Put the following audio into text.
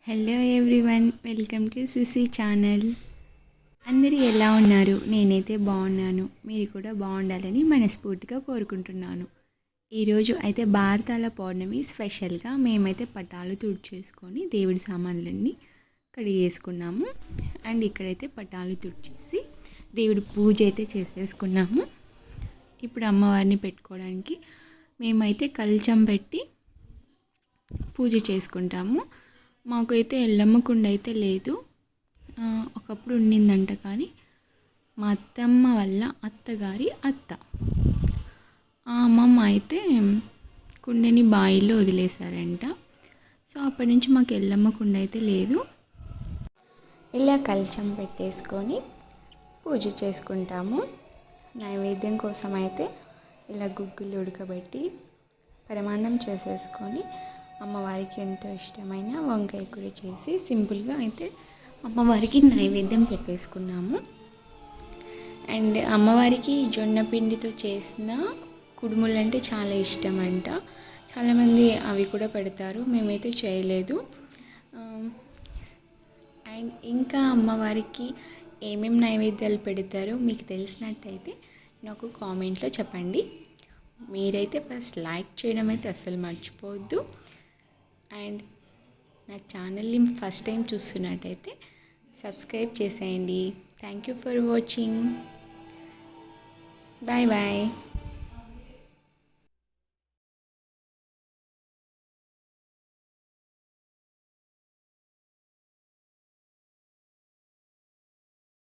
Hello everyone, welcome to Susi channel. అందరూ ఎలా ఉన్నారు? నేనైతే బాగున్నాను. మీరు కూడా బాగుండాలని మనస్ఫూర్తిగా కోరుకుంటున్నాను. ఈరోజు అయితే భారతాల పౌర్ణమి స్పెషల్గా మేమైతే పటాలు తుడిచేసుకొని దేవుడి సామాన్లన్నీ కడిగేసుకున్నాము. అండ్ ఇక్కడైతే పటాలు తుడిచేసి దేవుడి పూజ అయితే చేసేసుకున్నాము. ఇప్పుడు అమ్మవారిని పెట్టుకోవడానికి మేమైతే కల్చం పెట్టి పూజ చేసుకుంటాము. మాకైతే ఎల్లమ్మ కుండ అయితే లేదు, ఒకప్పుడు ఉండిందంట. కానీ మా అత్తమ్మ వల్ల అత్తగారి అత్త ఆ అమ్మమ్మ అయితే కుండని బాయిలో వదిలేశారంట. సో అప్పటి నుంచి మాకు ఎల్లమ్మ కుండ అయితే లేదు. ఇలా కలశం పెట్టేసుకొని పూజ చేసుకుంటాము. నైవేద్యం కోసం అయితే ఇలా గుగ్గులు ఉడకబెట్టి పరమాన్నం చేసేసుకొని అమ్మవారికి ఎంతో ఇష్టమైన వంకాయ కూర చేసి సింపుల్గా అయితే అమ్మవారికి నైవేద్యం పెట్టేసుకున్నాము. అండ్ అమ్మవారికి జొన్న పిండితో చేసిన కుడుములు అంటే చాలా ఇష్టం అంట. చాలామంది అవి కూడా పెడతారు, మేమైతే చేయలేదు. అండ్ ఇంకా అమ్మవారికి ఏమేమి నైవేద్యాలు పెడతారో మీకు తెలిసినట్టయితే నాకు కామెంట్లో చెప్పండి. మీరైతే ఫస్ట్ లైక్ చేయడం అయితే అస్సలు మర్చిపోవద్దు. అండ్ నా ఛానల్ని ఫస్ట్ టైం చూస్తున్నట్టయితే సబ్స్క్రైబ్ చేసేయండి. Thank you for watching. Bye bye.